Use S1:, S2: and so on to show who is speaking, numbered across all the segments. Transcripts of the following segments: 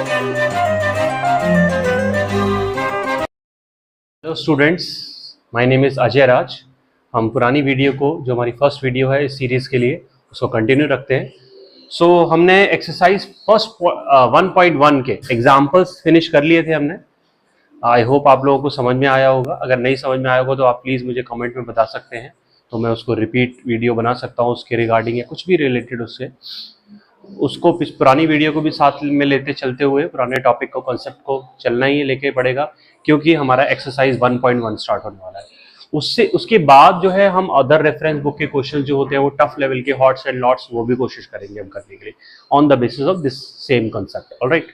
S1: Hello students, my name is Ajay Raj. हम पुरानी video को, जो हमारी फर्स्ट वीडियो है इस सीरीज़ के लिए, उसको कंटिन्यू रखते हैं। सो हमने एक्सरसाइज फर्स्ट 1.1 के एग्जाम्पल्स फिनिश कर लिए थे हमने। आई होप आप लोगों को समझ में आया होगा। अगर नहीं समझ में आया होगा तो आप प्लीज़ मुझे कमेंट में बता सकते हैं, तो मैं उसको रिपीट वीडियो बना सकता हूँ उसके रिगार्डिंग, या कुछ भी रिलेटेड उससे, उसको पुरानी वीडियो को भी साथ में लेते चलते हुए पुराने टॉपिक को, कॉन्सेप्ट को चलना ही लेके पड़ेगा, क्योंकि हमारा एक्सरसाइज 1.1 स्टार्ट होने वाला है। उसके बाद जो है हम अदर रेफरेंस बुक के क्वेश्चन जो होते हैं वो टफ लेवल के, हॉट्स एंड लॉट्स, वो भी कोशिश करेंगे हम करने के लिए on the basis of this same concept. Alright,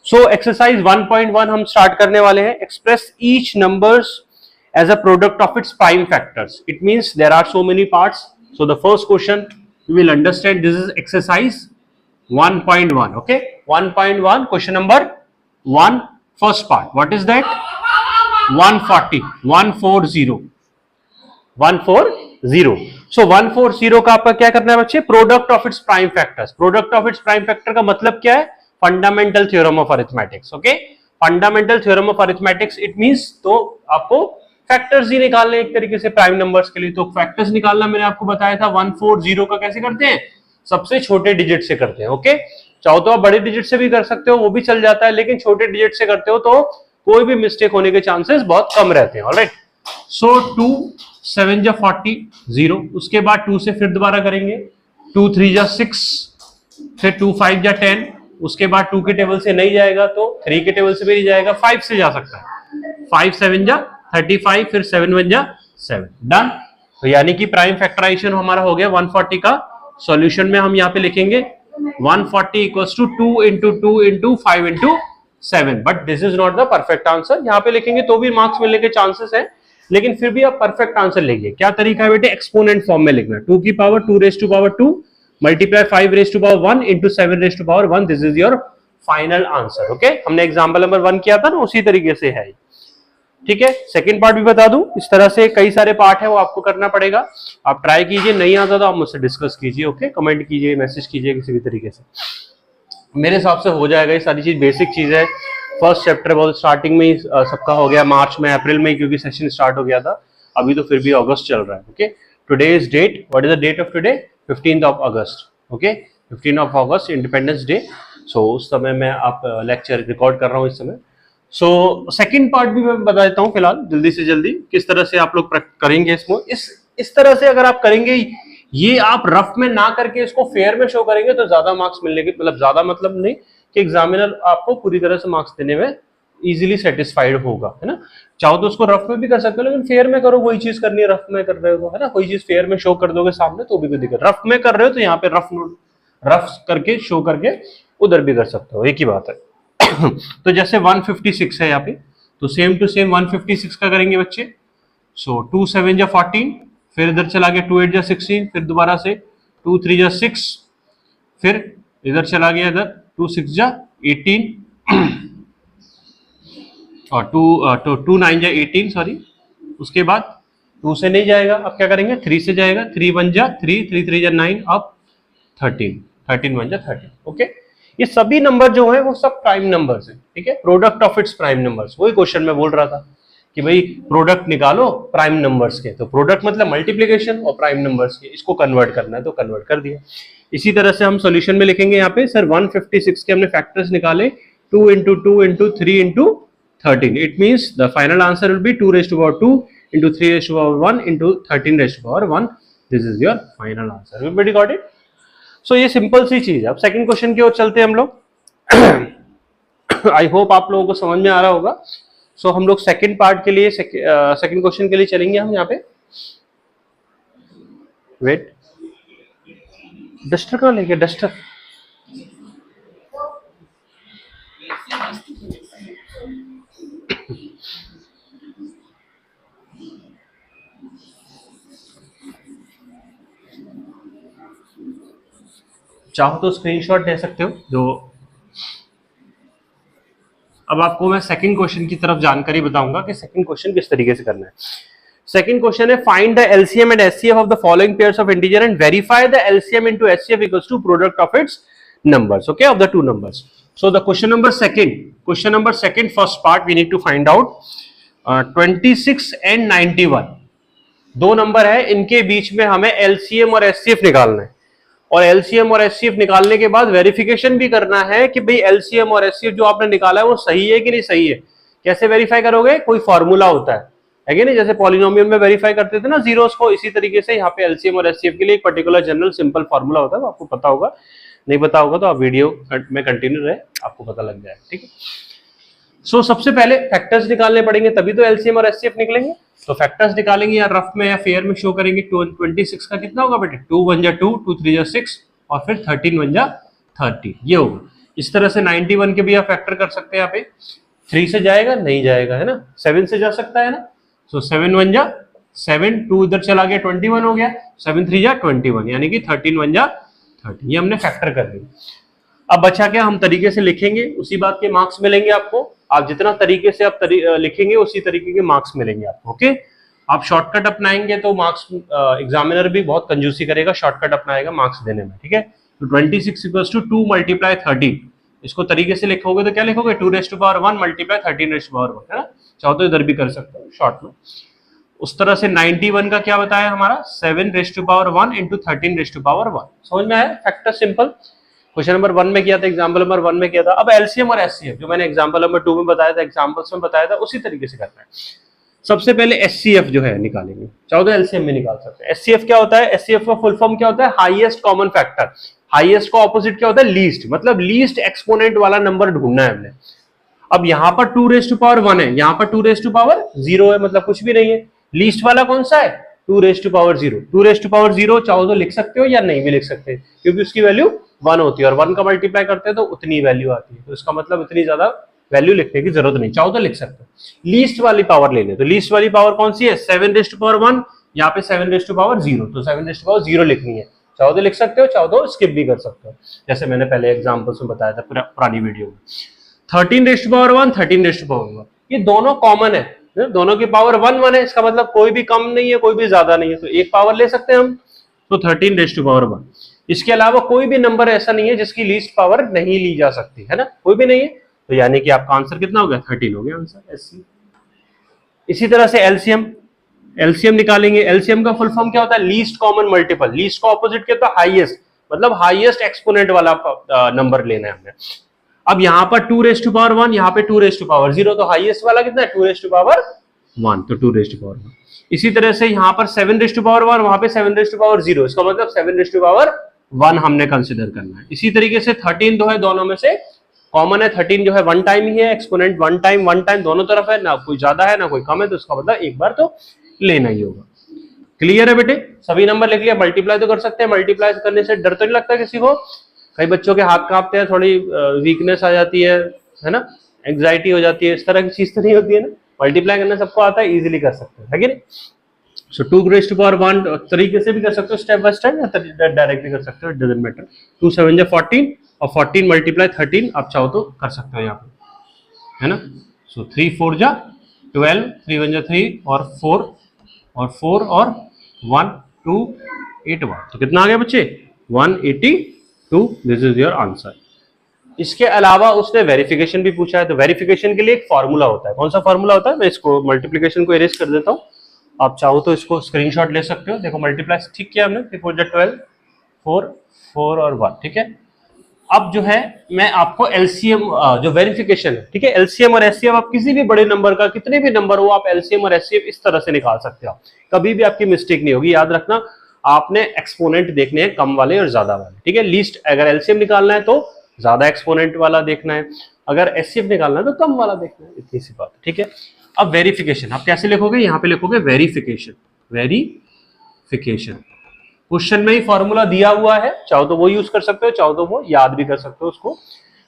S1: so exercise 1.1 हम स्टार्ट करने वाले हैं। Express each numbers as a product of its prime factors. It means there are so many parts. So the first question you will understand, this is exercise 1.1. Okay, 1.1 question number 1, first part. What is that? 140 So 140 का आपका क्या करना है बच्चे? Product of its prime factors. Product of its prime factor का मतलब क्या है? Fundamental theorem of arithmetics. Okay, fundamental theorem of arithmetics, it means तो आपको फैक्टर्स ही निकालने एक तरीके से प्राइम नंबर्स के लिए। तो फैक्टर्स निकालना मैंने आपको बताया था 140 का कैसे करते हैं? सबसे छोटे डिजिट से करते हैं। ओके, चाहो तो आप बड़े डिजिट से भी कर सकते हो, वो भी चल जाता है, लेकिन छोटे डिजिट से करते हो तो कोई भी मिस्टेक होने के चांसेस बहुत कम रहते हैं। ऑलराइट, सो 2 7 जा 40 0, उसके बाद 2 से फिर दोबारा करेंगे, 2 3 जा 6, फिर 2 5 जा 10, उसके बाद 2 के टेबल से नहीं जाएगा तो 3 के टेबल से भी नहीं जाएगा, 5 से जा सकता है, 5 7 जा 35, फिर 7 1 जा 7, डन। तो यानी कि प्राइम फैक्टराइजेशन हमारा हो गया 140 का। सॉल्यूशन में हम यहाँ पे लिखेंगे 140 equals to 2 into 2 into 5 into 7, but this is not the perfect answer. यहाँ पे लिखेंगे तो भी मार्क्स मिलने के चांसेस है, लेकिन फिर भी आप परफेक्ट आंसर लिखिए। क्या तरीका है बेटे? एक्सपोनेंट फॉर्म में लिखना, 2 की power 2 raise to power 2 multiply 5 raise to power 1 into 7 raise to power 1, this is your final answer. Okay, हमने एग्जाम्पल नंबर 1 किया था ना, उसी तरीके से है। ठीक है, सेकंड पार्ट भी बता दूं, इस तरह से कई सारे पार्ट है वो आपको करना पड़ेगा। आप ट्राई कीजिए, नहीं आता तो आप मुझसे डिस्कस कीजिए। ओके, कमेंट कीजिए, मैसेज कीजिए, किसी भी तरीके से, मेरे हिसाब से हो जाएगा। ये सारी चीज बेसिक चीज है। फर्स्ट चैप्टर बहुत स्टार्टिंग में ही सबका हो गया, मार्च में, अप्रैल में, क्योंकि सेशन स्टार्ट हो गया था। अभी तो फिर भी अगस्त चल रहा है। Okay, today is date, what is the date of today? 15th of August। Okay, 15th of August, independence day. So उस समय मैं आप लेक्चर रिकॉर्ड कर रहा हूँ इस समय। सो सेकंड पार्ट भी मैं बता देता हूँ फिलहाल, जल्दी से जल्दी, किस तरह से आप लोग करेंगे इसको। इस तरह से अगर आप करेंगे, ये आप रफ में ना करके इसको फेयर में शो करेंगे तो ज्यादा मार्क्स मिलने के, मतलब ज्यादा मतलब नहीं कि एग्जामिनर आपको पूरी तरह से मार्क्स देने में इजीली सेटिस्फाइड होगा, है ना। चाहो तो उसको रफ में भी कर सकते हो, लेकिन फेयर में करो। वही चीज करनी है रफ में कर रहे हो, है ना, वही चीज फेयर में शो कर दोगे सामने तो भी कोई दिक्कत। रफ में कर रहे हो तो यहाँ पे रफ करके शो करके उधर भी कर सकते हो, एक ही बात है। तो जैसे 156 है यहाँ पे, तो सेम टू सेम 156 का करेंगे बच्चे। सो 2 7 जा 14, फिर इधर चला गया 2 8 जा 16, फिर दोबारा से 2 3 जा 6, फिर इधर चला गया, इधर 2 6 जा 18 और 2 9 जा 18, सॉरी। उसके बाद 2 से नहीं जाएगा, अब क्या करेंगे? 3 से जाएगा, 3 1 जा 3, 3 3 जा 9, अब 13 13 1 जा 13। ओके, ये सभी नंबर जो है वो सब प्राइम नंबर्स है। ठीक है, product of its prime numbers, वही क्वेश्चन में बोल रहा था कि भाई प्रोडक्ट निकालो प्राइम नंबर्स के। तो प्रोडक्ट मतलब मल्टीप्लिकेशन, और प्राइम नंबर्स के इसको कन्वर्ट करना है तो कन्वर्ट कर दिया। इसी तरह से हम सॉल्यूशन में लिखेंगे यहाँ पे, सर 156 के हमने फैक्टर्स निकाले, 2 into 2 into 3 into 13, it means the final answer will be 2 raise to power 2 into 3 raise to power 1 into 13 raise to power 1, this is your final answer. Everybody got it? So ये simple सी चीज है। अब second question की ओर चलते हैं हम लोग। I hope आप लोगों को समझ में आ रहा होगा। सो हम लोग सेकंड पार्ट के लिए, सेकंड क्वेश्चन के लिए चलेंगे हम यहाँ पे। वेट, डस्टर कहाँ लेके? डस्टर चाहो तो स्क्रीनशॉट ले सकते हो जो। अब आपको मैं सेकंड क्वेश्चन की तरफ जानकारी बताऊंगा कि सेकंड क्वेश्चन किस तरीके से करना है। सेकंड क्वेश्चन है, find the LCM and HCF of the following pairs of integer and verify the LCM into HCF equals to product of its numbers, okay, of the two numbers. So the question number second first part we need to find out 26 and 91 दो number है, इनके बीच में हमें LCM और HCF निकालना है, और LCM और एचसीएफ निकालने के बाद वेरिफिकेशन भी करना है कि भाई एलसीएम और एचसीएफ जो आपने निकाला है वो सही है कि नहीं सही है। कैसे वेरीफाई करोगे? कोई फॉर्मूला होता है कि नहीं, जैसे पॉलिनोमियल में वेरीफाई करते थे ना जीरोस को, इसी तरीके से यहाँ पे एलसीएम और एचसीएफ के लिए एक पर्टिकुलर जनरल सिंपल फॉर्मूला होता है, आपको पता होगा, नहीं पता होगा तो आप वीडियो में कंटिन्यू रहे, आपको पता लग जाएगा, ठीक है। सो सबसे पहले फैक्टर्स निकालने पड़ेंगे, तभी तो एलसीएम और एचसीएफ निकलेंगे। तो फैक्टर्स निकालेंगे या रफ में या फेयर में शो करेंगे। 26 का कितना होगा बेटे? 2 1 जा 2, 2 3 जा 6 और फिर 13 1 जा 30, ये होगा। इस तरह से 91 के भी आप फैक्टर कर सकते हैं। यहाँ पे 3 से जाएगा? नहीं जाएगा, है ना। 7 से जा सकता है ना, सो 7 1 जा 7, 2 इधर चला गया 21 हो गया, 7 3 जा 21, यानी कि 13 1 जा 30, ये हमने फैक्टर कर लिया। अब बचा क्या? हम तरीके से लिखेंगे, उसी बात के मार्क्स मिलेंगे आपको। आप जितना तरीके से आप लिखेंगे उसी तरीके के मार्क्स मिलेंगे आपको, ओके। आप शॉर्टकट अपनाएंगे तो मार्क्स एग्जामिनर भी बहुत कंजूसी करेगा, शॉर्टकट अपनाएगा मार्क्स देने में, ठीक है। तो 26 इक्वल्स टू 2 मल्टीप्लाई 30, इसको तरीके से लिखोगे तो क्या लिखोगे? 2 raise to power 1 multiply 13 raise to power 1, है ना। चाहो तो इधर भी कर सकते हो शॉर्ट में। उस तरह से 91 का क्या बताया हमारा? 7 raise to power 1 into 13 raise to power 1। समझ में आया? फैक्टर सिंपल क्वेश्चन नंबर 1 में किया था, एग्जाम्पल नंबर 1 में किया था। अब एलसीएम और एचसीएफ जो मैंने एग्जाम्पल नंबर 2 में बताया था, एग्जाम्पल्स में बताया था, उसी तरीके से करना है। सबसे पहले एचसीएफ जो है निकालेंगे, चाहो तो एलसीएम में निकाल सकते हैं। एचसीएफ क्या होता है? एचसीएफ का फुल फॉर्म क्या होता है? Highest common factor. हाईएस्ट का ऑपोजिट क्या होता है? लीस्ट, मतलब लीस्ट एक्सपोनेंट वाला नंबर ढूंढना है हमने। अब यहाँ पर 2 रेज़ टू पावर 1 है, यहाँ पर 2 रेज़ टू पावर 0 है, मतलब कुछ भी नहीं है। लीस्ट वाला कौन सा है? 2 raise to power 0। 2 raise to power 0 चाहो तो लिख सकते हो या नहीं भी लिख सकते, क्योंकि उसकी वैल्यू 1 होती है और 1 का मल्टीप्लाई करते हैं तो उतनी वैल्यू आती है, तो इसका मतलब इतनी ज्यादा वैल्यू लिखने की जरूरत नहीं, चाहो तो लिख सकते हो। लीस्ट वाली पावर ले ले, तो लीस्ट वाली पावर कौन सी है? 7 रेज़ टू पावर 1, यहाँ पे 7 रेज़ टू पावर 0, तो 7 रेज़ टू पावर 0 लिखनी है। चाहो तो लिख सकते हो, चाहो तो स्किप भी कर सकते हो, जैसे मैंने पहले एग्जाम्पल्स में बताया था पुरानी वीडियो में। 13 raise to power 1, 13 raise to power 1, ये दोनों कॉमन है, दोनों की पावर 1 1 है, इसका मतलब कोई भी कम नहीं है कोई भी ज्यादा नहीं है, तो एक पावर ले सकते हैं हम, तो 13 रेज़ टू पावर 1। इसके अलावा कोई भी नंबर ऐसा नहीं है जिसकी लीस्ट पावर नहीं ली जा सकती, है ना, कोई भी नहीं है, तो यानी कि आपका आंसर कितना हो गया? 13 हो गया आंसर, एससी। इसी तरह से एलसीएम निकालेंगे। एलसीएम का फुल फॉर्म क्या होता है? Least common multiple. लीस्ट का ऑपोजिट क्या होता है? हाईएस्ट, मतलब हाईएस्ट एक्सपोनेंट वाला नंबर लेना है हमने। अब यहाँ पर 2 रेज़ टू पावर 1, यहाँ पे 2 रेज़ टू पावर 0, तो हाईएस्ट वाला कितना है? 2 रेज़ टू पावर 1, तो 2 रेज़ टू पावर 1। इसी तरह से यहाँ पर 7 रेज़ टू पावर 1, वहां पे 7 रेज़ टू पावर 0, इसका मतलब 7 रेज़ टू पावर 1 हमने कंसिडर करना है। इसी तरीके से 13 जो है दोनों में से कॉमन है, 13 जो है 1 टाइम ही है, एक्सपोनेंट 1 टाइम दोनों तरफ है, ना कोई ज्यादा है ना कोई कम है, तो इसका मतलब एक बार तो लेना ही होगा। क्लियर है बेटे? सभी नंबर लिख लिया। मल्टीप्लाई तो कर सकते हैं, मल्टीप्लाई करने से डर तो नहीं लगता किसी को? कई बच्चों के हाथ कांपते हैं, थोड़ी वीकनेस आ जाती है ना, एंग्जाइटी हो जाती है, इस तरह की चीज तो नहीं होती है ना। मल्टीप्लाई करना सबको आता है, इजीली कर सकते हैं, है कि नहीं। सो 2 रेज़ टू पावर 1 तरीके से भी कर सकते हो, स्टेप बाय स्टेप, या डायरेक्टली कर सकते हो, इट डजंट मैटर। 2 7 जा 14 और 14 मल्टीप्लाई 13 आप चाहो तो कर सकते हो यहाँ पे, है ना। सो 3 4 जा 12, 3 1 जा 3 और 4 और 1 2 8 1, तो कितना आ गया बच्चे? 182। This is your answer. इसके अलावा उसने वेरिफिकेशन भी पूछा है, तो वेरिफिकेशन के लिए एक फॉर्मूला होता है। कौन सा फॉर्मूला होता है? मैं इसको मल्टीप्लिकेशन को इरेज कर देता हूँ, आप चाहो तो इसको स्क्रीनशॉट ले सकते हो। देखो मल्टीप्लाई ठीक किया हमने, 3 4 जा 12, 4 और 1, ठीक है। अब जो है मैं आपको एलसीएम जो वेरिफिकेशन है, ठीक है, एलसीएम और एचसीएफ आप किसी भी बड़े नंबर का, कितने भी नंबर हो, आप एलसीएम और एचसीएफ इस तरह से निकाल सकते हो, कभी भी आपकी मिस्टेक नहीं होगी। याद रखना आपने एक्सपोनेंट देखने हैं कम वाले और ज्यादा वाले, ठीक है। लीस्ट अगर एलसीएम निकालना है तो ज्यादा एक्सपोनेंट वाला देखना है, अगर एचसीएफ निकालना है तो कम वाला देखना है, इतनी सी बात, ठीक है। अब वेरिफिकेशन आप कैसे लिखोगे? यहाँ पे लिखोगे वेरिफिकेशन। क्वेश्चन में ही फॉर्मूला दिया हुआ है, चाहो तो वो यूज कर सकते हो, चाहो तो वो याद भी कर सकते हो, उसको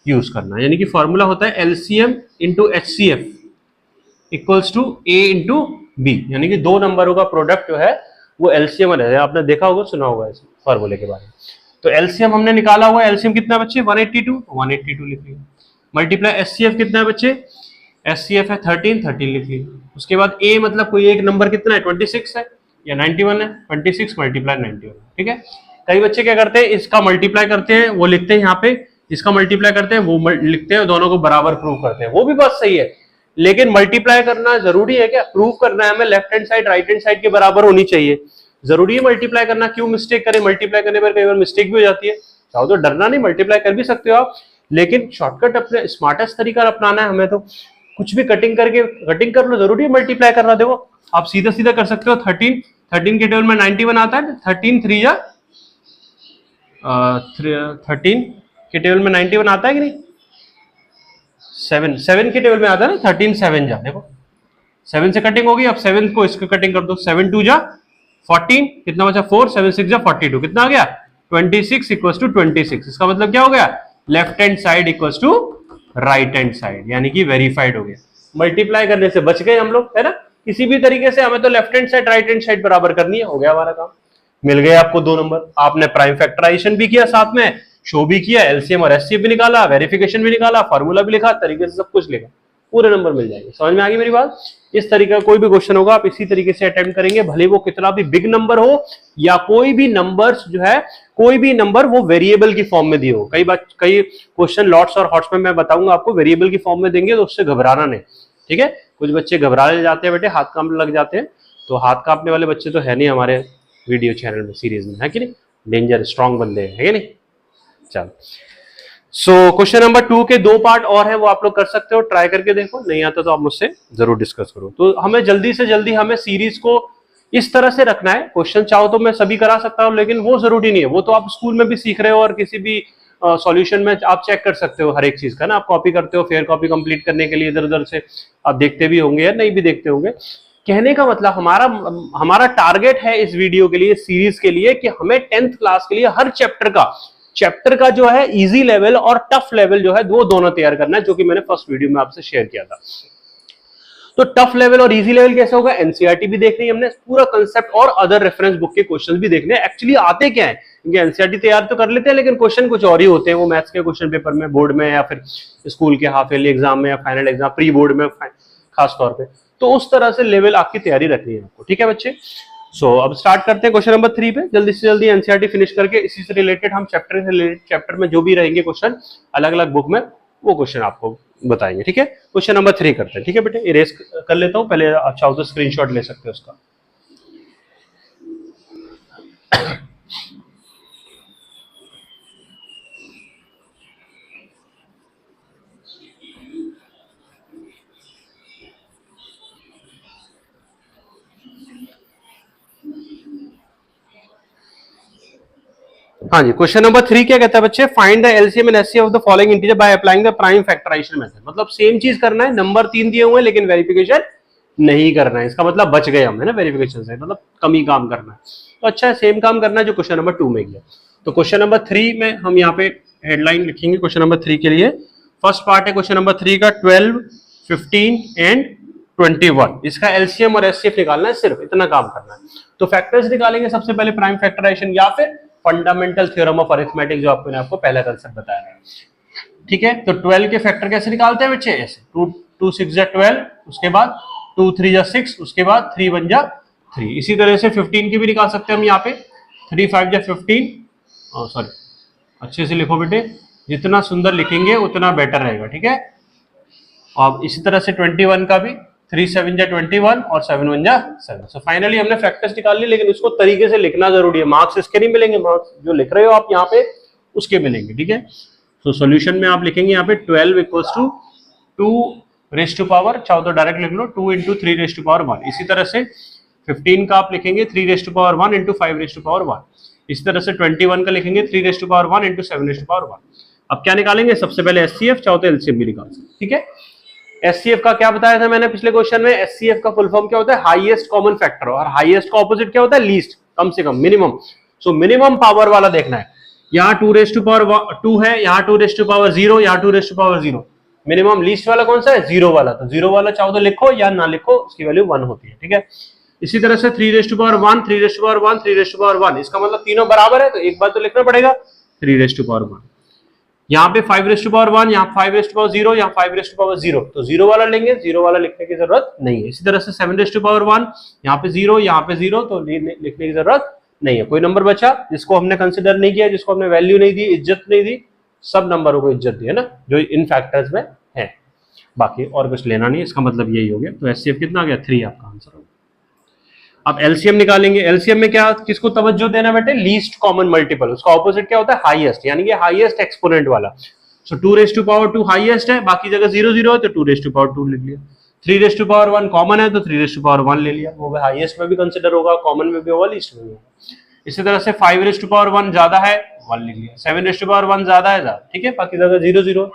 S1: यूज करना। यानी कि फॉर्मूला होता है LCM into HCF equals to A into B, यानी कि दो नंबरों का प्रोडक्ट जो है वो एलसीएम है। आपने देखा होगा, सुना होगा इस फॉर्मूले के बारे में। तो एलसीएम हमने निकाला हुआ है, एलसीएम कितना बच्चे? 182, 182 लिख लिया। मल्टीप्लाई एचसीएफ कितना है बच्चे? एचसीएफ है 13 लिख लिया। उसके बाद ए मतलब कोई एक नंबर कितना है? 26 है या 91 है, 26 मल्टीप्लाई 91, ठीक है। कई बच्चे क्या करते हैं, इसका मल्टीप्लाई करते हैं, वो लिखते हैं यहाँ पे इसका मल्टीप्लाई करते हैं, वो लिखते हैं, दोनों को बराबर प्रूव करते हैं, वो भी बात सही है। लेकिन मल्टीप्लाई करना जरूरी है क्या? प्रूव करना है हमें, left hand side right hand side के बराबर होनी चाहिए, जरूरी है मल्टीप्लाई करना। क्यों मिस्टेक करें? मल्टीप्लाई करने पर कई बार मिस्टेक भी हो जाती है। चाहो तो डरना नहीं, मल्टीप्लाई कर भी सकते हो आप, लेकिन शॉर्टकट अपने स्मार्टेस्ट तरीका अपनाना है हमें। तो कुछ भी कटिंग करके कटिंग कर लो, जरूरी है मल्टीप्लाई करना। देखो आप सीधा सीधा कर सकते हो, 13 के टेबल में 91 आता है, 13 3 या 13 के टेबल में 91 आता है कि नहीं? 7 के टेबल में आता है ना, 13 7 जा, देखो 7 से कटिंग होगी। अब 7 को इसको कटिंग कर दो, 7 2 जा 14, कितना बचा 4, 7 6 जा 42, कितना आ गया 26 इक्वल टू 26। इसका मतलब क्या हो गया? Left hand side equal to right hand side, यानी कि वेरीफाइड हो गया। मल्टीप्लाई करने से बच गए हम लोग, है ना। किसी भी तरीके से हमें तो left hand side right hand side बराबर करनी है, हो गया हमारा काम। मिल गए आपको 2 नंबर। आपने प्राइम फैक्टराइजेशन भी किया, साथ में शो भी किया, एलसीएम और एचसीएफ भी निकाला, वेरिफिकेशन भी निकाला, फार्मूला भी लिखा, तरीके से सब कुछ लिखा, पूरे नंबर मिल जाएंगे। समझ में आ गई मेरी बात? इस तरीके का कोई भी क्वेश्चन होगा आप इसी तरीके से अटेम्प्ट करेंगे, भले वो कितना भी बिग नंबर हो या कोई भी नंबर्स जो है, कोई भी नंबर वो वेरिएबल की फॉर्म में दिए हो। कई क्वेश्चन लॉट्स और हॉट्स में मैं बताऊंगा आपको, वेरिएबल की फॉर्म में देंगे तो उससे घबराना नहीं, ठीक है। कुछ बच्चे घबरा जाते हैं बेटे, हाथ कांपने लग जाते हैं, तो हाथ कांपने वाले बच्चे तो है नहीं हमारे वीडियो चैनल में, सीरीज में, है कि नहीं। डेंजर स्ट्रॉन्ग बंदे हैं, है कि नहीं। चलो, सो क्वेश्चन नंबर 2 के 2 पार्ट और है, वो आप लोग कर सकते हो, ट्राई करके देखो, नहीं आता तो आप मुझसे जरूर डिस्कस करो। तो हमें जल्दी से जल्दी हमें सीरीज को इस तरह से रखना है। क्वेश्चन चाहो तो मैं सभी करा सकता हूं, लेकिन वो जरूरी नहीं है, वो तो आप स्कूल में भी सीख रहे हो और किसी भी सॉल्यूशन में आप चेक कर सकते हो हर एक चीज का ना। आप कॉपी करते हो, फेयर कॉपी कंप्लीट करने के लिए इधर उधर से आप देखते भी होंगे या नहीं भी देखते होंगे। कहने का मतलब हमारा टारगेट है इस वीडियो के लिए, सीरीज के लिए, कि हमें 10th क्लास के लिए हर चैप्टर का जो है इजी लेवल और टफ लेवल जो है वो दोनों तैयार करना है, जो कि मैंने फर्स्ट वीडियो में आपसे शेयर किया था। तो टफ लेवल और इजी लेवल कैसे होगा? एनसीईआरटी भी देखनी है हमने, पूरा कंसेप्ट, और अदर रेफरेंस बुक के क्वेश्चंस भी देखने हैं। एक्चुअली आते क्या है, क्योंकि एनसीईआरटी तैयार तो कर लेते हैं, लेकिन क्वेश्चन कुछ और ही होते हैं। वो मैथ्स के क्वेश्चन पेपर में, बोर्ड में, या फिर स्कूल के हाफ ईयरली एग्जाम में, या फाइनल एग्जाम, प्री बोर्ड में खास तौर पर। तो उस तरह से लेवल आपकी तैयारी रखनी है आपको, ठीक है बच्चे। सो अब स्टार्ट करते हैं क्वेश्चन नंबर 3 पे। जल्दी से जल्दी एनसीईआरटी फिनिश करके इसी से रिलेटेड हम चैप्टर में जो भी रहेंगे क्वेश्चन अलग अलग बुक में, वो क्वेश्चन आपको बताएंगे, ठीक है। क्वेश्चन नंबर 3 करते हैं, ठीक है बेटे। इरेज कर लेता हूं पहले, अच्छा हो तो स्क्रीनशॉट ले सकते हो उसका। हाँ जी, क्वेश्चन नंबर 3 क्या कहता है बच्चे? Find the LCM and HCF of the following integer by applying the prime factorisation method. मतलब सेम चीज करना है, नंबर 3 दिए हुए हैं लेकिन वेरिफिकेशन नहीं करना है। इसका मतलब बच गए हम, है ना, वेरिफिकेशन से, मतलब कम ही काम करना है। तो अच्छा है, सेम काम करना है जो क्वेश्चन नंबर 2 में किया। तो क्वेश्चन नंबर 3 में हम यहाँ पे हेडलाइन लिखेंगे क्वेश्चन नंबर 3 के लिए। फर्स्ट पार्ट है क्वेश्चन नंबर 3 का 12, 15 एंड 21। इसका एलसीएम और एचसीएफ निकालना है, सिर्फ इतना काम करना है। तो फैक्टर्स निकालेंगे सबसे पहले, प्राइम फैक्टराइजेशन या फिर फंडामेंटल थ्योरम ऑफ अरिथमेटिक, जो आपको पहला कांसेप्ट बताया है, ठीक है। तो 12 के फैक्टर कैसे निकालते हैं बच्चे? ऐसे 2 6 जा 12, उसके बाद 2 3 जा 6, उसके बाद 3 1 जा 3। इसी तरह से 15 की भी निकाल सकते हैं हम यहाँ पे, 3 5 जा 15। सॉरी, अच्छे से लिखो बेटे, जितना सुंदर लिखेंगे उतना बेटर रहेगा, ठीक है। और इसी तरह से 21 का भी 3 7 जा 21 और 7 1 जा 7। सो फाइनली हमने फैक्टर्स निकाल लिए, लेकिन उसको तरीके से लिखना जरूरी है। मार्क्स इसके नहीं मिलेंगे, मार्क्स जो लिख रहे हो आप यहाँ पे उसके मिलेंगे, ठीक है। सो सॉल्यूशन में आप लिखेंगे यहाँ पे 12 equals to 2 raise to power, चाहो तो डायरेक्ट लिख लो 2 इंटू 3 रेज़ टू पावर 1। इसी तरह से 15 का आप लिखेंगे 3 raise to power 1 into 5 raise to power 1। इसी तरह से 21 का लिखेंगे 3 raise to power 1 into 7 raise to power 1। अब क्या निकालेंगे? सबसे पहले एचसीएफ, चाहो तो एलसीएम भी निकाल सकते, ठीक है। एचसीएफ का क्या बताया था मैंने पिछले क्वेश्चन में? एचसीएफ का फुल फॉर्म क्या होता है? हाईएस्ट कॉमन फैक्टर, और हाईएस्ट का ऑपोजिट क्या होता है? लीस्ट, कम से कम, मिनिमम। सो मिनिमम पावर वाला देखना है। यहाँ 2 रेज़ टू पावर 2 है, यहाँ 2 रेज़ टू पावर 0, यहाँ 2 raise to power 0। Minimum least वाला कौन सा है? 0 वाला। तो 0 वाला चाहो तो लिखो या ना लिखो, उसकी वैल्यू 1 होती है, ठीक है। इसी तरह से 3 raise to power 1, 3 raise to power 1, 3 raise to power 1। इसका मतलब तीनों बराबर है, तो एक बार तो लिखना पड़ेगा 3 रेज़ टू पावर 1। यहाँ पे 5 रेज़ टू पावर 1, यहाँ 5 रेज़ टू पावर 0, यहाँ 5 रेज़ टू पावर 0। तो 0 वाला लेंगे, 0 वाला लिखने की जरूरत नहीं है। इसी तरह से 7 रेज़ टू पावर 1, यहाँ पे 0, यहाँ पे 0, तो लिखने की जरूरत नहीं है। कोई नंबर बचा जिसको हमने कंसिडर नहीं किया, जिसको हमने वैल्यू नहीं दी, इज्जत नहीं दी, सब नंबरों को इज्जत दी है ना जो इन फैक्टर्स में है, बाकी और कुछ लेना नहीं, इसका मतलब यही हो गया। तो एचसीएफ कितना आ गया 3 आपका आंसर हो। अब एलसीएम निकालेंगे, एलसीएम में क्या किसको तवज्जो देना बेटे, लीस्ट कॉमन मल्टीपल, उसका ऑपोजिट क्या होता है हाईएस्ट, यानी कि हाईएस्ट एक्सपोनेंट वाला। सो 2 हाईएस्ट है, बाकी जगह 0 0 है तो 2 लिख लिया। 3 कॉमन है तो 3 ले लिया, वो हाईएस्ट में भी कंसिडर होगा, कॉमन में भी होगा, लीस्ट में भी होगा। इसी तरह से 5 ज्यादा है 1 लिख लिया, 7 ज्यादा है, ठीक है, बाकी जगह 0 0।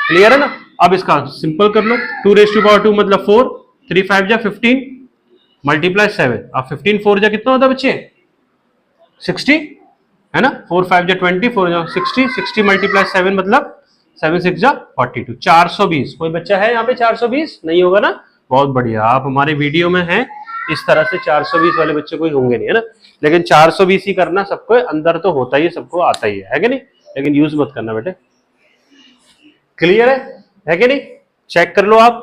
S1: क्लियर है ना। अब इसका सिंपल कर लो, 2 मतलब 4, 3 5 जा 15 मल्टीप्लाई 7, अब 15 4 जा कितना होता है बच्चे 60 है ना, 4 5 जा 20, 4 जा 60, 60 मल्टीप्लाई 7 मतलब 7 6 जा 42, 420। कोई बच्चा है यहाँ पे 420 नहीं होगा ना, बहुत बढ़िया, आप हमारे वीडियो में हैं, इस तरह से 420 वाले बच्चे कोई होंगे नहीं है ना, लेकिन 420 ही करना, सबको अंदर तो होता ही है, सबको आता ही है कि नहीं, लेकिन यूज मत करना बेटे। क्लियर है कि नहीं। चेक कर लो आप,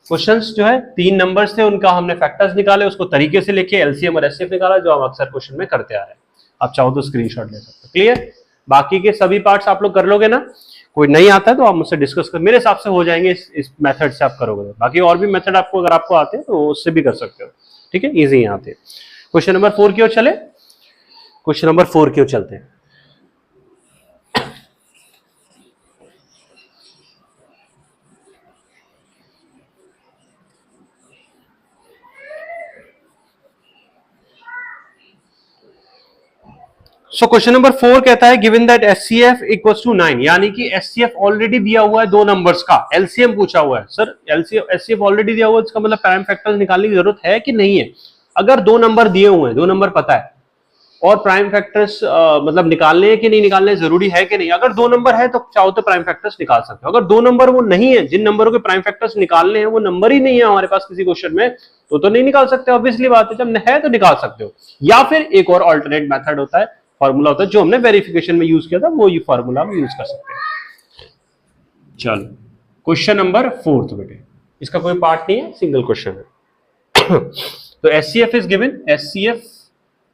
S1: क्वेश्चंस जो है 3 नंबर्स थे, उनका हमने फैक्टर्स निकाले, उसको तरीके से लिखे, एलसीएम और एचसीएफ निकाला, जो हम अक्सर क्वेश्चन में करते आ रहे हैं। आप चाहो तो स्क्रीनशॉट ले सकते हो। क्लियर, बाकी के सभी पार्ट्स आप लोग कर लोगे ना, कोई नहीं आता है तो आप मुझसे डिस्कस कर, मेरे हिसाब से हो जाएंगे इस मेथड से आप करोगे, बाकी और भी मेथड आपको अगर आपको आते हैं तो उससे भी कर सकते हो, ठीक है, इजी आते हैं। क्वेश्चन नंबर 4 की ओर चले, क्वेश्चन नंबर 4 की ओर चलते हैं। सो क्वेश्चन नंबर 4 कहता है given that HCF equals to 9, यानी कि एचसीएफ ऑलरेडी दिया हुआ है 2 नंबर्स का, एलसीएम पूछा हुआ है। सर एचसीएफ ऑलरेडी दिया हुआ है, इसका मतलब प्राइम फैक्टर्स निकालने की जरूरत है कि नहीं है। अगर 2 नंबर दिए हुए हैं, 2 नंबर पता है, और प्राइम फैक्टर्स मतलब निकालने कि नहीं निकालने जरूरी है कि नहीं, अगर 2 नंबर है तो चाहो तो प्राइम फैक्टर्स निकाल सकते हो। अगर 2 नंबर वो नहीं है, जिन नंबरों के प्राइम फैक्टर्स निकालने हैं वो नंबर ही नहीं है हमारे पास किसी क्वेश्चन में, तो नहीं निकाल सकते, ऑब्वियसली बात है। जब है तो निकाल सकते हो, या फिर एक और अल्टरनेट मेथड होता है, फॉर्मूला होता है, जो हमने वेरिफिकेशन में यूज किया था, वो ये फॉर्मूला हम यूज कर सकते हैं। चलो क्वेश्चन नंबर 4 तो बेटे इसका कोई पार्ट नहीं है, सिंगल क्वेश्चन है। तो एचसीएफ इज गिवन, एचसीएफ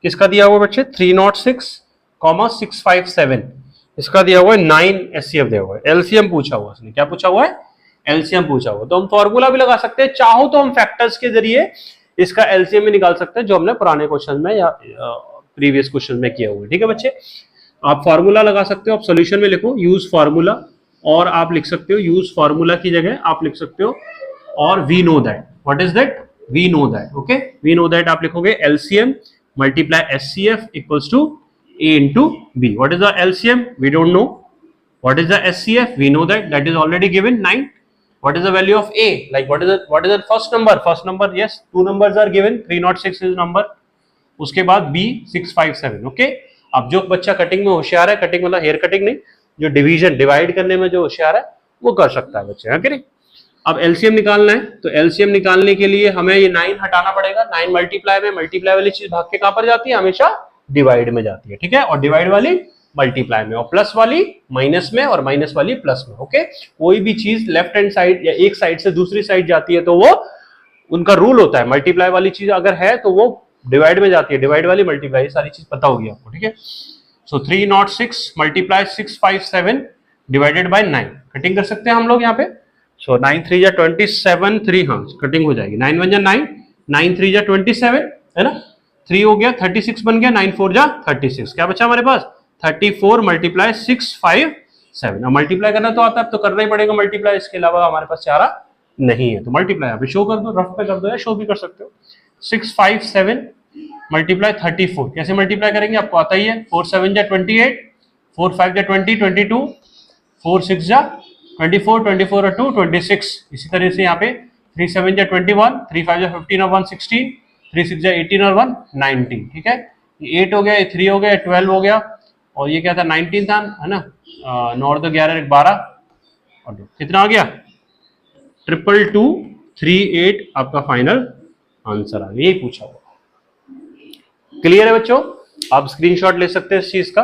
S1: किसका दिया हुआ बच्चे 306,657, इसका दिया हुआ है 9 एचसीएफ दिया हुआ है। एलसीएम पूछा हुआ है, क्या पूछा हुआ है, एलसीएम पूछा हुआ, तो हम फॉर्मूला भी लगा सकते हैं, चाहो तो हम फैक्टर्स के जरिए इसका एलसीएम भी निकाल सकते हैं, जो हमने पुराने क्वेश्चन में या प्रीवियस क्वेश्चन में किया हुआ है। ठीक है बच्चे, आप फॉर्मूला लगा सकते हो, आप सॉल्यूशन में लिखो यूज फॉर्मूला, और आप लिख सकते हो यूज फॉर्मूला की जगह आप लिख सकते हो और we know that, what is that, we know that. Okay, we know that आप लिखोगे LCM multiply HCF equals to A into B. What is the LCM, we don't know, what is the HCF, we know that is already given 9। What is the value of A? Like what is the first number? First number, yes, 2 numbers are given. 306 is number. उसके बाद B 657. Okay, अब जो बच्चा cutting में होशियार है, cutting मतलब hair cutting नहीं, जो डिवीजन डिवाइड करने में जो होशियार है वो कर सकता है बच्चे, है कि नहीं। अब एलसीएम निकालना है, तो एलसीएम निकालने के लिए हमें ये 9 हटाना पड़ेगा। 9 मल्टीप्लाई में, मल्टीप्लाई वाली चीज भाग के कहां पर जाती है, हमेशा डिवाइड में जाती है, ठीक है, और डिवाइड वाली मल्टीप्लाई में, और प्लस वाली माइनस में, और माइनस वाली प्लस में। ओके, कोई भी चीज लेफ्ट हैंड साइड या एक साइड से दूसरी साइड जाती है तो वो उनका रूल होता है, मल्टीप्लाई वाली चीज अगर है तो वो डिवाइड में जाती है, डिवाइड वाली मल्टीप्लाई, सारी चीज पता होगी आपको, ठीक है। सो 306 मल्टीप्लाई 657 डिवाइडेड बाय 9, कटिंग कर सकते हैं हम लोग यहाँ पे। सो 9 3 जा 27, 3 हाँ कटिंग हो जाएगी, 9 1 जा 9, 9 3 जा 27 है ना, 3 हो गया 36 बन गया, 9 4 जा 36, क्या बचा हमारे पास 34 मल्टीप्लाई 657। अब मल्टीप्लाई करना तो आता है, तो करना ही पड़ेगा मल्टीप्लाई, इसके अलावा हमारे पास चारा नहीं है, तो मल्टीप्लाई अभी शो कर दो, रफ पे कर दो या शो भी कर सकते हो। 657 मल्टीप्लाई 34, कैसे मल्टीप्लाई करेंगे आपको आता ही है, 4 7 जा 28, 4 5 जा 20, 22, 4 6 जा 24, 24 और 2 26। इसी तरह से यहाँ पे 3 7 जा 21, 3 5 जा 15 और 1 16, 3 6 जा 18 और 1 19, ठीक है। 8 हो गया, 3 हो गया, 12 हो गया, और ये क्या था 19 था, है ना, 9 और 2 11 12, और कितना आ गया 2238 आपका फाइनल आंसर आ गया, यही पूछा हुआ। क्लियर है बच्चों, आप स्क्रीनशॉट ले सकते हैं इस चीज का,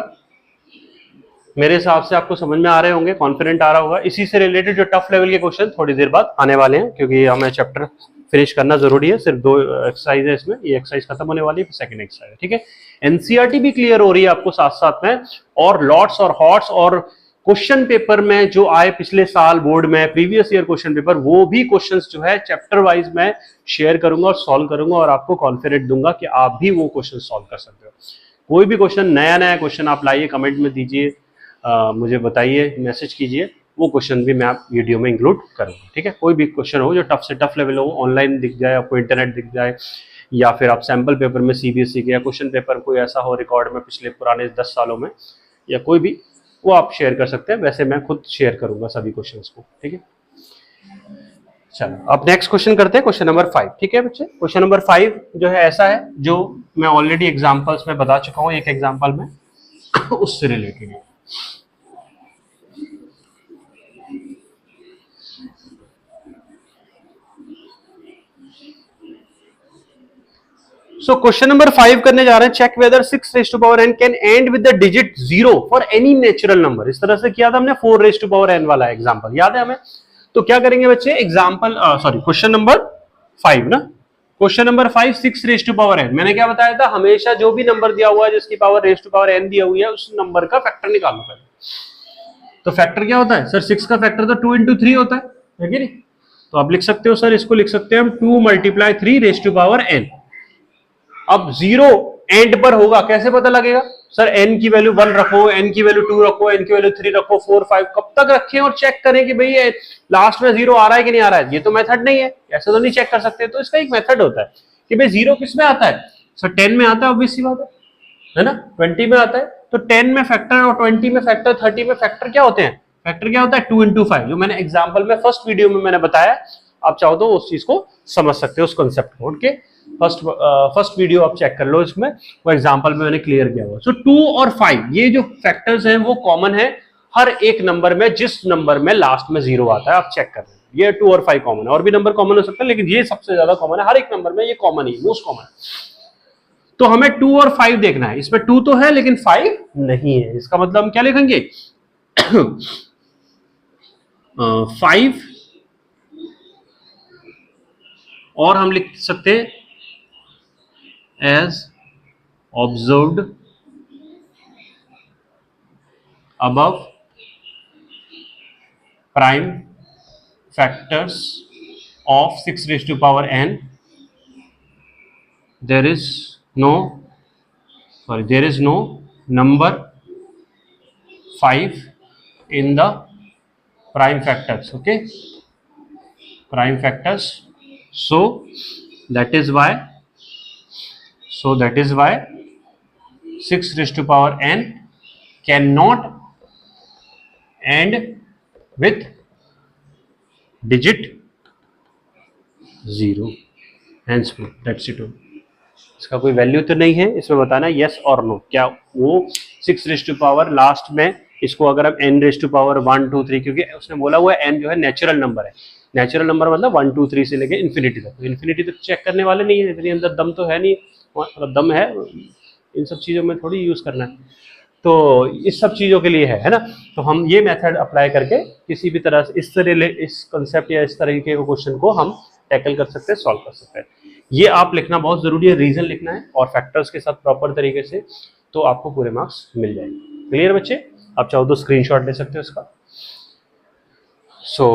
S1: मेरे हिसाब से आपको समझ में आ रहे होंगे, कॉन्फिडेंट आ रहा होगा। इसी से रिलेटेड जो टफ लेवल के क्वेश्चन थोड़ी देर बाद आने वाले हैं, क्योंकि हमें चैप्टर फिनिश करना जरूरी है, सिर्फ 2 एक्सरसाइज है इसमें, ये एक्सरसाइज खत्म होने वाली है, फिर सेकंड एक्सरसाइज है, ठीक है। एनसीईआरटी भी क्लियर हो रही है आपको साथ साथ में, और लॉट्स और हॉट्स और क्वेश्चन पेपर में जो आए पिछले साल बोर्ड में, प्रीवियस ईयर क्वेश्चन पेपर, वो भी क्वेश्चंस जो है चैप्टर वाइज मैं शेयर करूंगा और सॉल्व करूंगा और आपको कॉन्फिडेंट दूंगा कि आप भी वो क्वेश्चन सॉल्व कर सकते हो। कोई भी क्वेश्चन, नया नया क्वेश्चन आप लाइए, कमेंट में दीजिए, मुझे बताइए, मैसेज कीजिए, वो क्वेश्चन भी मैं आप वीडियो में इंक्लूड करूंगा। ठीक है, कोई भी क्वेश्चन हो जो टफ से टफ लेवल हो, ऑनलाइन दिख जाए, आपको इंटरनेट दिख जाए, या फिर आप सैम्पल पेपर में सीबीएसई के या क्वेश्चन पेपर कोई ऐसा हो रिकॉर्ड में पिछले पुराने 10 सालों में, या कोई भी, वो आप शेयर कर सकते हैं। वैसे मैं खुद शेयर करूंगा सभी क्वेश्चंस को। ठीक है, चलो अब नेक्स्ट क्वेश्चन करते हैं, क्वेश्चन नंबर 5। ठीक है बच्चे, क्वेश्चन नंबर 5 जो है ऐसा है, जो मैं ऑलरेडी एग्जांपल्स में बता चुका हूं, एक एग्जांपल में उससे रिलेटेड है। सो क्वेश्चन नंबर 5 करने जा रहे हैं, check whether 6 raise to power n can end with the digit 0 for any natural number. इस तरह से किया था हमने 4 रेज़ टू पावर n वाला एग्जांपल, याद है हमें? तो क्या करेंगे बच्चे, एग्जांपल सॉरी क्वेश्चन नंबर 5 ना, question number 5 6 raise to power n। मैंने क्या बताया था, हमेशा जो भी नंबर दिया हुआ है जिसकी power raise to power n दिया हुई है, उस नंबर का फैक्टर निकालो पहले। तो फैक्टर क्या होता है सर, 6 का फैक्टर तो 2 into 3 होता है कि नहीं? तो आप लिख सकते हो सर, इसको लिख सकते हैं हम 2 × 3 रेज़ टू पावर n। अब 0 एंड पर होगा, कैसे पता लगेगा सर? n की वैल्यू 1 रखो, n की वैल्यू 2 रखो, n की वैल्यू 3 रखो, 4 5 कब तक रखें और चेक करें कि भाई लास्ट में 0 आ रहा है कि नहीं आ रहा है? ये तो मेथड नहीं है, ऐसे तो नहीं चेक कर सकते। तो इसका एक मेथड होता है कि भाई 0 किस में आता है सर? 10 में आता है, ऑब्वियस सी बात है ना? 20 में आता है, तो 10 में फैक्टर और 20 में फैक्टर, 30 में फैक्टर क्या होते हैं? फैक्टर क्या होता है? 2 into 5, जो मैंने एग्जाम्पल में फर्स्ट वीडियो में मैंने बताया। आप चाहो तो उस चीज को समझ सकते हो, उस कॉन्सेप्ट को। ओके, फर्स्ट वीडियो आप चेक कर लो, इसमें वो एग्जांपल में मैंने क्लियर किया हुआ। सो 2 और 5 ये जो फैक्टर्स हैं वो कॉमन है हर एक नंबर में, जिस नंबर में लास्ट में 0 आता है। आप चेक कर लें, ये 2 और 5 कॉमन है, और भी नंबर कॉमन हो सकते हैं, लेकिन ये सबसे ज्यादा कॉमन है, हर एक नंबर में ये कॉमन ही, मोस्ट कॉमन है। तो हमें 2 और 5 देखना है। इसमें 2 तो है लेकिन 5 नहीं है, इसका मतलब हम क्या लिखेंगे 5, और हम लिख सकते हैं as observed above prime factors of 6 raised to power n, there is no number 5 in the prime factors. Okay, prime factors. So that is why 6 raised to power n cannot end with digit 0, hence that's it। इसका कोई value तो नहीं है, इसमें बताना yes और no, क्या वो 6 रेज़ टू पावर लास्ट में, इसको अगर हम n रेज़ टू पावर 1 2 3, क्योंकि उसने बोला हुआ है n जो है नेचुरल नंबर है, नेचुरल नंबर मतलब 1 2 3 से लेके इन्फिनिटी तक। तो इन्फिनिटी तक चेक करने वाले नहीं है, इतनी अंदर दम तो है नहीं, मतलब दम है इन सब चीज़ों में थोड़ी यूज़ करना है, तो इस सब चीज़ों के लिए है ना। तो हम ये मेथड अप्लाई करके किसी भी तरह से इस कंसेप्ट या इस तरीके के क्वेश्चन को हम टैकल कर सकते हैं, सॉल्व कर सकते हैं। ये आप लिखना बहुत ज़रूरी है, रीजन लिखना है और फैक्टर्स के साथ प्रॉपर तरीके से, तो आपको पूरे मार्क्स मिल जाएंगे। क्लियर बच्चे? आप चाहो तो स्क्रीनशॉट ले सकते हो इसका। सो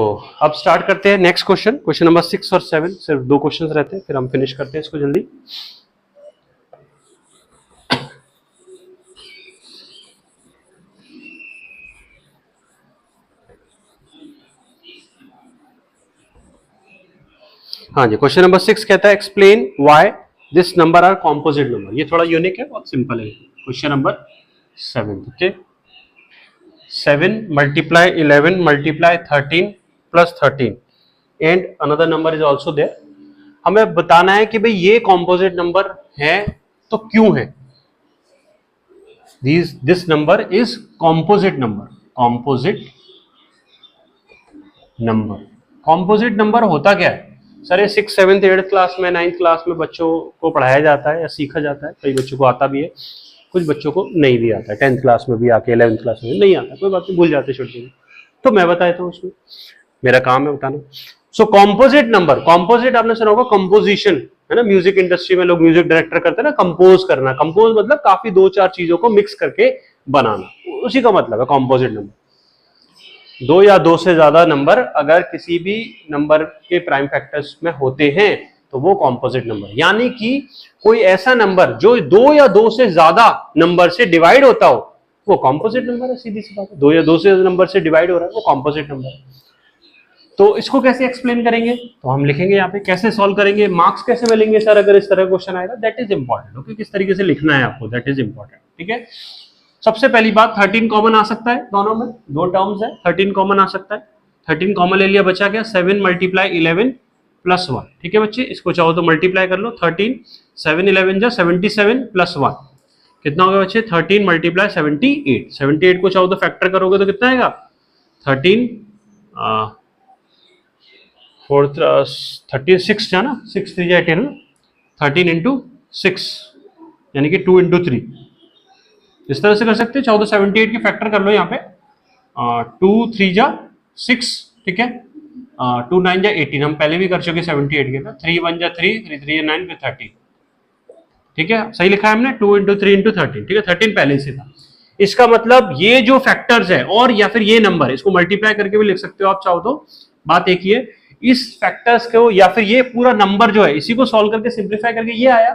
S1: अब स्टार्ट करते हैं नेक्स्ट क्वेश्चन, क्वेश्चन नंबर 6 और 7, सिर्फ 2 क्वेश्चंस रहते हैं, फिर हम फिनिश करते हैं इसको जल्दी। हाँ जी, क्वेश्चन नंबर 6 कहता है explain why this number are composite number. ये थोड़ा यूनिक है, बहुत सिंपल है। Question number 7, okay, 7 multiply 11 multiply 13 plus 13 and another number is also there. हमें बताना है कि भाई ये कॉम्पोजिट नंबर है तो क्यों है। This number is composite number. Composite number होता क्या है सर? ये 6th 7th 8th क्लास में 9th क्लास में बच्चों को पढ़ाया जाता है या सीखा जाता है। कई बच्चों को आता भी है, कुछ बच्चों को नहीं भी आता है। 10th क्लास में भी आके 11th क्लास में नहीं आता, कोई बात नहीं, भूल जाते छोटे में, तो मैं बताया था उसमें, मेरा काम है बताना। सो कॉम्पोजिट नंबर, कॉम्पोजिट आपने सुना होगा कंपोजिशन, है ना? म्यूजिक इंडस्ट्री में लोग म्यूजिक डायरेक्टर करते हैं ना, कंपोज करना। कंपोज मतलब काफी 2-4 चीजों को मिक्स करके बनाना, उसी का मतलब है कॉम्पोजिट नंबर। दो या दो से ज्यादा नंबर अगर किसी भी नंबर के प्राइम फैक्टर्स में होते हैं तो वो कॉम्पोजिट नंबर, यानी कि कोई ऐसा नंबर जो दो या दो से ज्यादा नंबर से डिवाइड होता हो वो कॉम्पोजिट नंबर है। सीधी सी बात है, दो या दो से नंबर से डिवाइड हो रहा है वो कॉम्पोजिट नंबर है। तो इसको कैसे एक्सप्लेन करेंगे, तो हम लिखेंगे यहाँ पे, कैसे सॉल्व करेंगे, मार्क्स कैसे मिलेंगे सर अगर इस तरह क्वेश्चन आएगा, दैट इज इंपॉर्टेंट। ओके, किस तरीके से लिखना है आपको, दैट इज इंपॉर्टेंट। ठीक है, सबसे पहली बात 13 कॉमन आ सकता है, दोनों में दो टर्म्स है, 13 कॉमन आ सकता है। 13 कॉमन ले लिया, बचा क्या, 7 मल्टीप्लाई 11 प्लस 1। ठीक है बच्चे, इसको चाहो तो मल्टीप्लाई कर लो, 13 7 11 जा 77 प्लस 1 कितना होगा बच्चे, 13 मल्टीप्लाई 78। 78 को चाहो तो फैक्टर करोगे तो कितना आएगा, 13 36 है ना, 6 3 जा 18 ना, 13 इंटू 6 यानी कि 2 इंटू 3, इस तरह से कर सकते हैं। चाहो तो 78 की फैक्टर कर लो यहाँ पे, 2 3 जा 6, ठीक है, 2 9 जा 18, हम पहले भी कर चुके 78 के, 3 1 जा 3, 3 3 जा 9 फिर 13। ठीक है, सही लिखा है हमने, 2 इंटू 3 इंटू 13। ठीक है, 13 पहले से था। इसका मतलब ये जो फैक्टर्स है और या फिर ये नंबर, इसको मल्टीप्लाई करके भी लिख सकते हो आप चाहो तो, बात एक ही है। इस फैक्टर्स को या फिर ये पूरा नंबर जो है इसी को सॉल्व करके सिंप्लीफाई करके ये आया,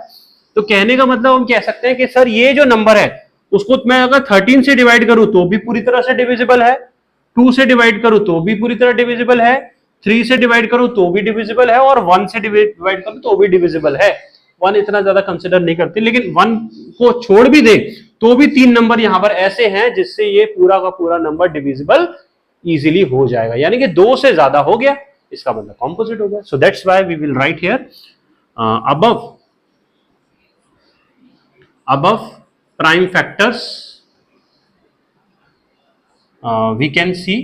S1: तो कहने का मतलब हम कह सकते हैं कि सर ये जो नंबर है उसको मैं अगर 13 से डिवाइड करूं तो भी पूरी तरह से डिविजिबल है, 2 से डिवाइड करूं तो भी पूरी तरह डिविजिबल है, 3 से डिवाइड करूं तो भी डिविजिबल है, और 1 से डिवाइड करूं तो भी डिविजिबल है। 1 इतना ज्यादा कंसिडर नहीं करते, लेकिन 1 को छोड़ भी दे तो भी 3 नंबर यहां पर ऐसे हैं जिससे ये पूरा का पूरा नंबर डिविजिबल इजीली हो जाएगा, यानी कि 2 से ज्यादा हो गया, इसका मतलब कॉम्पोजिट हो गया। So that's why we will write here above prime factors we can see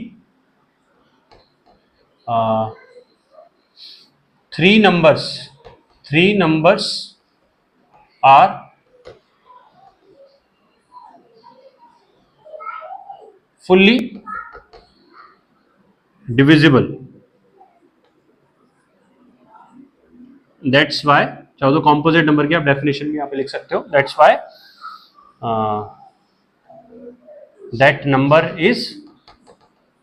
S1: three numbers are fully divisible, that's why, चाहो तो कॉम्पोजिट नंबर की आप डेफिनेशन भी यहाँ पे लिख सकते हो, that's why that number is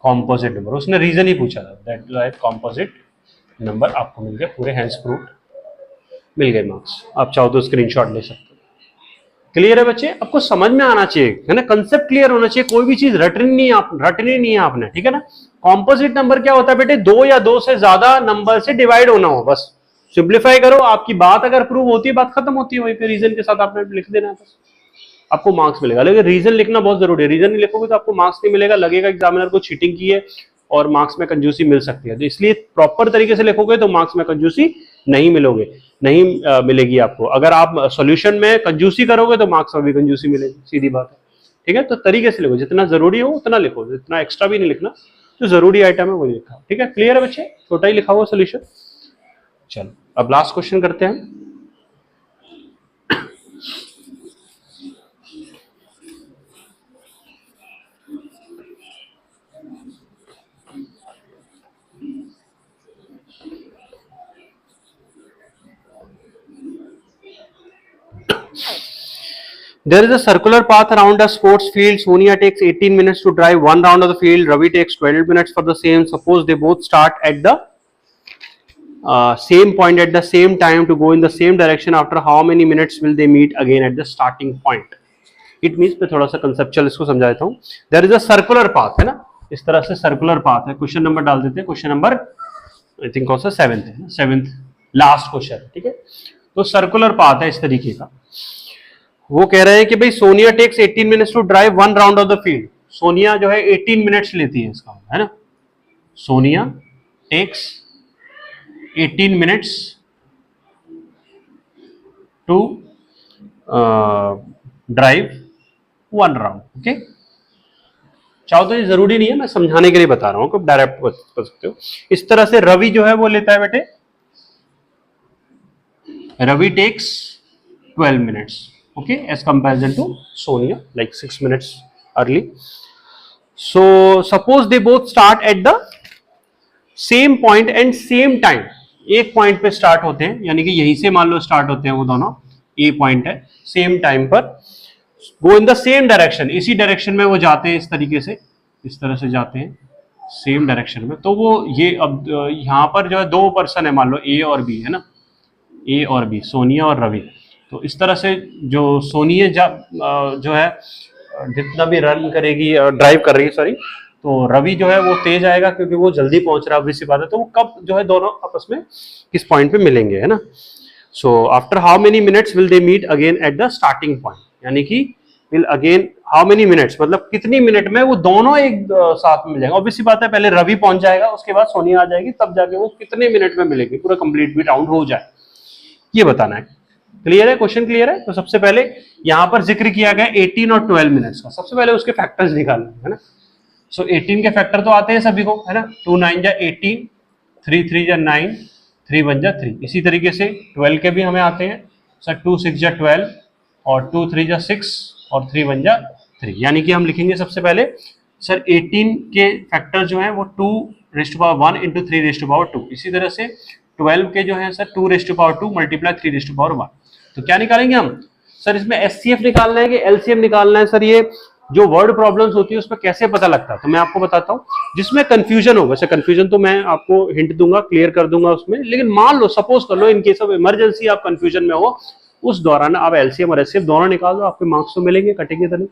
S1: composite number. उसने रीजन ही पूछा था, दैट वाई कॉम्पोजिट नंबर आपको मिल गया, पूरे हैंड्स प्रूफ मिल गए मार्क्स। आप चाहो तो स्क्रीनशॉट ले सकते हो। क्लियर है बच्चे, आपको समझ में आना चाहिए, है ना, कंसेप्ट क्लियर होना चाहिए, कोई भी चीज रटनी नहीं है आपने, ठीक है ना। कॉम्पोजिट नंबर क्या होता है बेटे, दो या दो से ज्यादा नंबर से डिवाइड होना हो, बस सिंप्लीफाई करो, आपकी बात अगर प्रूव होती है बात खत्म होती है, वहीं पे रीजन के साथ आपने लिख देना है, बस आपको मार्क्स मिलेगा। लेकिन रीजन लिखना बहुत जरूरी है, रीजन नहीं लिखोगे तो आपको मार्क्स नहीं मिलेगा, लगेगा एग्जामिनर को चीटिंग की है और मार्क्स में कंजूसी मिल सकती है। तो इसलिए प्रॉपर तरीके से लिखोगे तो मार्क्स में कंजूसी नहीं मिलेगी आपको। अगर आप सॉल्यूशन में कंजूसी करोगे तो मार्क्स में भी कंजूसी मिलेगी, सीधी बात है। ठीक है, तो तरीके से लिखो, जितना जरूरी हो उतना लिखो, जितना एक्स्ट्रा भी नहीं लिखना, जो जरूरी आइटम है वही लिखा। ठीक है, क्लियर है बच्चे, छोटा ही लिखा हुआ सोल्यूशन। चलो अब लास्ट क्वेश्चन करते हैं। There is a circular path around a sports field. Sonia takes 18 minutes to drive one round of the field. Ravi takes 12 minutes for the same. Suppose they both start at the same point at the same time to go in the same direction. After how many minutes will they meet again at the starting point? It means मैं थोड़ा सा conceptual इसको समझा देता हूँ। There is a circular path, है ना, इस तरह से सर्कुलर पाथ है। क्वेश्चन नंबर डाल देते हैं, क्वेश्चन नंबर आई थिंक कौन सा 7th है, 7th लास्ट क्वेश्चन। ठीक है, तो सर्कुलर पाथ है इस तरीके का। वो कह रहे हैं कि भाई Sonia takes 18 minutes to drive one round of the field. Sonia जो है 18 मिनट्स लेती है इसका, है ना, Sonia takes 18 minutes to drive one round. Okay, चाहो तो ये जरूरी नहीं है, मैं समझाने के लिए बता रहा हूँ, डायरेक्ट कर सकते हो। इस तरह से रवि जो है वो लेता है बेटे, Ravi takes 12 minutes, okay, as comparison to Sonia, like 6 minutes early. So suppose they both start at the same point and same time. एक पॉइंट पे स्टार्ट होते हैं, यानी कि यहीं से मान लो स्टार्ट होते हैं वो दोनों, ए पॉइंट है, सेम टाइम पर गो इन द सेम डायरेक्शन, इसी डायरेक्शन में वो जाते हैं, इस तरीके से, इस तरह से जाते हैं, सेम डायरेक्शन में, तो वो ये अब यहाँ पर जो है दो पर्सन है, मान लो ए और बी है ना, ए और बी, सोनिया और रवि। तो इस तरह से जो सोनिया जो है जितना भी रन करेगी, ड्राइव कर रही है सॉरी, तो रवि जो है वो तेज आएगा क्योंकि वो जल्दी पहुंच रहा है, obvious सी बात है। तो वो कब जो है दोनों आपस में किस पॉइंट पे मिलेंगे, है ना। So after how many minutes will they meet again at the starting point, यानी कि will again how many minutes मतलब कितनी मिनट में वो दोनों एक साथ में मिलेंगे। ऑब्वियस सी बात है, पहले रवि पहुंच जाएगा, उसके बाद सोनिया आ जाएगी, तब जाके वो कितने मिनट में मिलेगी, पूरा कंप्लीट भी राउंड हो जाए, ये बताना है। क्लियर है, क्वेश्चन क्लियर है। तो सबसे पहले यहां पर जिक्र किया गया 18 और 12 मिनट्स का, सबसे पहले उसके फैक्टर्स निकालना है ना। सो 18 के फैक्टर तो आते हैं सभी को, है ना, 2 9 जा 18, 3 3 जा 9, 3 1 जा 3। इसी तरीके से 12 के भी हमें आते हैं सर, 2 6 जा 12 और 2 3 जा 6 और 3 1 जा 3। यानी कि हम लिखेंगे सबसे पहले सर 18 के फैक्टर जो है वो 2 raise to power 1 into 3 raise to power 2। इसी तरह से 12 के जो है sir 2 raise to power 2 multiply 3 raise to power 1। तो क्या निकालेंगे हम सर, इसमें एचसीएफ निकालना है कि एलसीएम निकालना है। सर ये जो वर्ड प्रॉब्लम्स होती है उसमें कैसे पता लगता है, तो मैं आपको बताता हूँ। जिसमें कंफ्यूजन हो, वैसे कंफ्यूजन तो मैं आपको हिंट दूंगा, क्लियर कर दूंगा उसमें, लेकिन मान लो सपोज कर लो इन केस ऑफ इमरजेंसी आप कंफ्यूजन में हो, उस दौरान आप एलसीएम और एचसीएफ दोनों निकाल दो, आपके मार्क्स तो मिलेंगे, कटेंगे तो नहीं,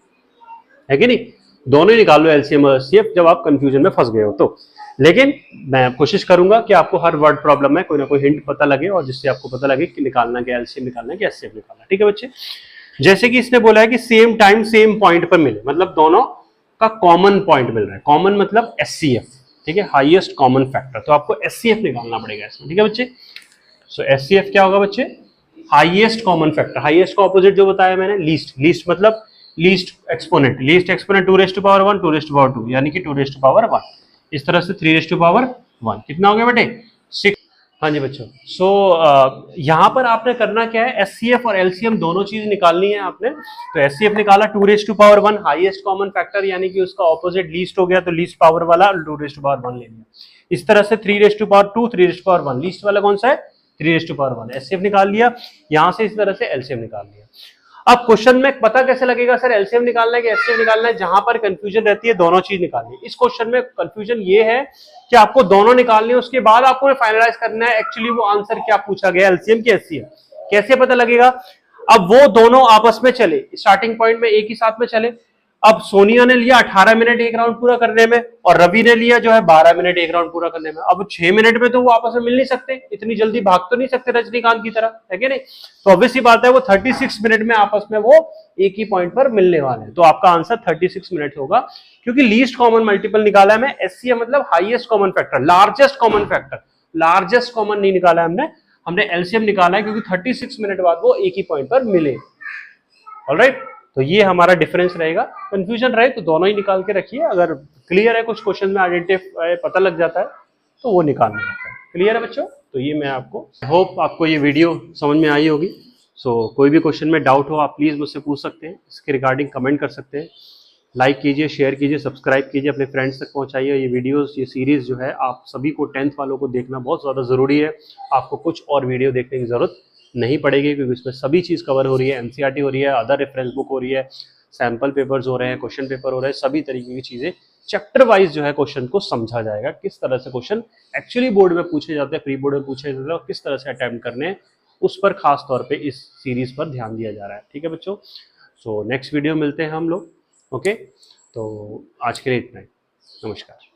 S1: है कि नहीं। दोनों ही निकाल लो एलसीएम और एचसीएफ जब आप कंफ्यूजन में फंस गए हो तो। लेकिन मैं कोशिश करूंगा कि आपको हर वर्ड प्रॉब्लम में कोई ना कोई हिंट पता लगे और जिससे आपको पता लगे कि निकालना क्या, एलसीएम निकालना क्या, एचसीएफ निकालना। ठीक है बच्चे, जैसे कि इसने बोला है कि सेम टाइम सेम पॉइंट पर मिले, मतलब दोनों का कॉमन पॉइंट मिल रहा है। कॉमन मतलब एचसीएफ, ठीक है, हाईएस्ट कॉमन फैक्टर। तो आपको एचसीएफ निकालना पड़ेगा इसमें, ठीक है बच्चे। सो एचसीएफ क्या होगा बच्चे, हाईएस्ट कॉमन फैक्टर। हाईएस्ट का ऑपोजिट जो बताया मैंने लीस्ट, लीस्ट मतलब least exponent. Least exponent 2 raise to power 1, 2 raise to power 2, यानी कि 2 रेज़ टू पावर 1। इस तरह से 3 रेज़ टू पावर 1 कितना हो गया बेटे, 6। हाँ जी बच्चों, सो यहाँ पर आपने करना क्या है, एचसीएफ और एलसीएम दोनों चीज निकालनी है आपने। तो एचसीएफ निकाला 2 raise to power 1 highest common factor, यानी कि उसका ऑपोजिट लीस्ट हो गया, तो लीस्ट पावर वाला 2 रेज़ टू पावर 1 ले लिया। इस तरह से 3 raise to power 2, 3 raise to power 1, least वाला कौन सा है, 3 रेज़ टू पावर 1। एचसीएफ निकाल लिया, यहां से इस तरह से एलसीएम निकाल लिया। अब क्वेश्चन में पता कैसे लगेगा सर एलसीएम निकालना है कि एचसीएफ निकालना है, जहां पर कंफ्यूजन रहती है दोनों चीज निकालनी है। इस क्वेश्चन में कंफ्यूजन ये है कि आपको दोनों निकालनी है, उसके बाद आपको फाइनलाइज करना है एक्चुअली वो आंसर क्या पूछा गया, एलसीएम की एचसीएफ। कैसे पता लगेगा, अब वो दोनों आपस में चले, स्टार्टिंग पॉइंट में एक ही साथ में चले। अब सोनिया ने लिया 18 मिनट एक राउंड पूरा करने में और रवि ने लिया जो है 12 मिनट एक राउंड पूरा करने में। अब 6 मिनट में तो वो आपस में मिल नहीं सकते, इतनी जल्दी भाग तो नहीं सकते रजनीकांत की तरह, है कि नहीं। तो ऑब्वियस ही बात है वो 36 मिनट में आपस में वो एक ही पॉइंट पर मिलने वाले हैं। तो आपका आंसर 36 मिनट होगा, क्योंकि लीस्ट कॉमन मल्टीपल निकाला है मैं, एचसीएफ मतलब highest common factor, largest common factor. Largest common नहीं निकाला है हमने एलसीएम निकाला है, क्योंकि 36 मिनट बाद वो एक ही पॉइंट पर मिले। ऑलराइट, तो ये हमारा डिफरेंस रहेगा। कंफ्यूजन रहे तो दोनों ही निकाल के रखिए, अगर क्लियर है कुछ क्वेश्चन में आइडेंटिफाई पता लग जाता है तो वो निकालना रहता है। क्लियर है बच्चों, तो ये मैं आपको होप आपको ये वीडियो समझ में आई होगी। सो कोई भी क्वेश्चन में डाउट हो आप प्लीज मुझसे पूछ सकते हैं, इसके रिगार्डिंग कमेंट कर सकते हैं। लाइक कीजिए, शेयर कीजिए, सब्सक्राइब कीजिए, अपने फ्रेंड्स तक पहुंचाइए। ये वीडियोस, ये सीरीज जो है आप सभी को 10th वालों को देखना बहुत ज़्यादा ज़रूरी है। आपको कुछ और वीडियो देखने की ज़रूरत नहीं पड़ेगी, क्योंकि इसमें सभी चीज़ कवर हो रही है। एनसीईआरटी हो रही है, अदर रेफरेंस बुक हो रही है, सैम्पल पेपर्स हो रहे हैं, क्वेश्चन पेपर हो रहे हैं, सभी तरीके की चीज़ें चैप्टर वाइज जो है क्वेश्चन को समझा जाएगा। किस तरह से क्वेश्चन एक्चुअली बोर्ड में पूछे जाते हैं, प्री बोर्ड में पूछे जाते हैं, और किस तरह से अटेम्प्ट करने हैं, उस पर खास तौर पे इस सीरीज पर ध्यान दिया जा रहा है। ठीक है बच्चों, सो नेक्स्ट वीडियो मिलते हैं हम लोग। ओके, तो आज के लिए इतना ही, नमस्कार।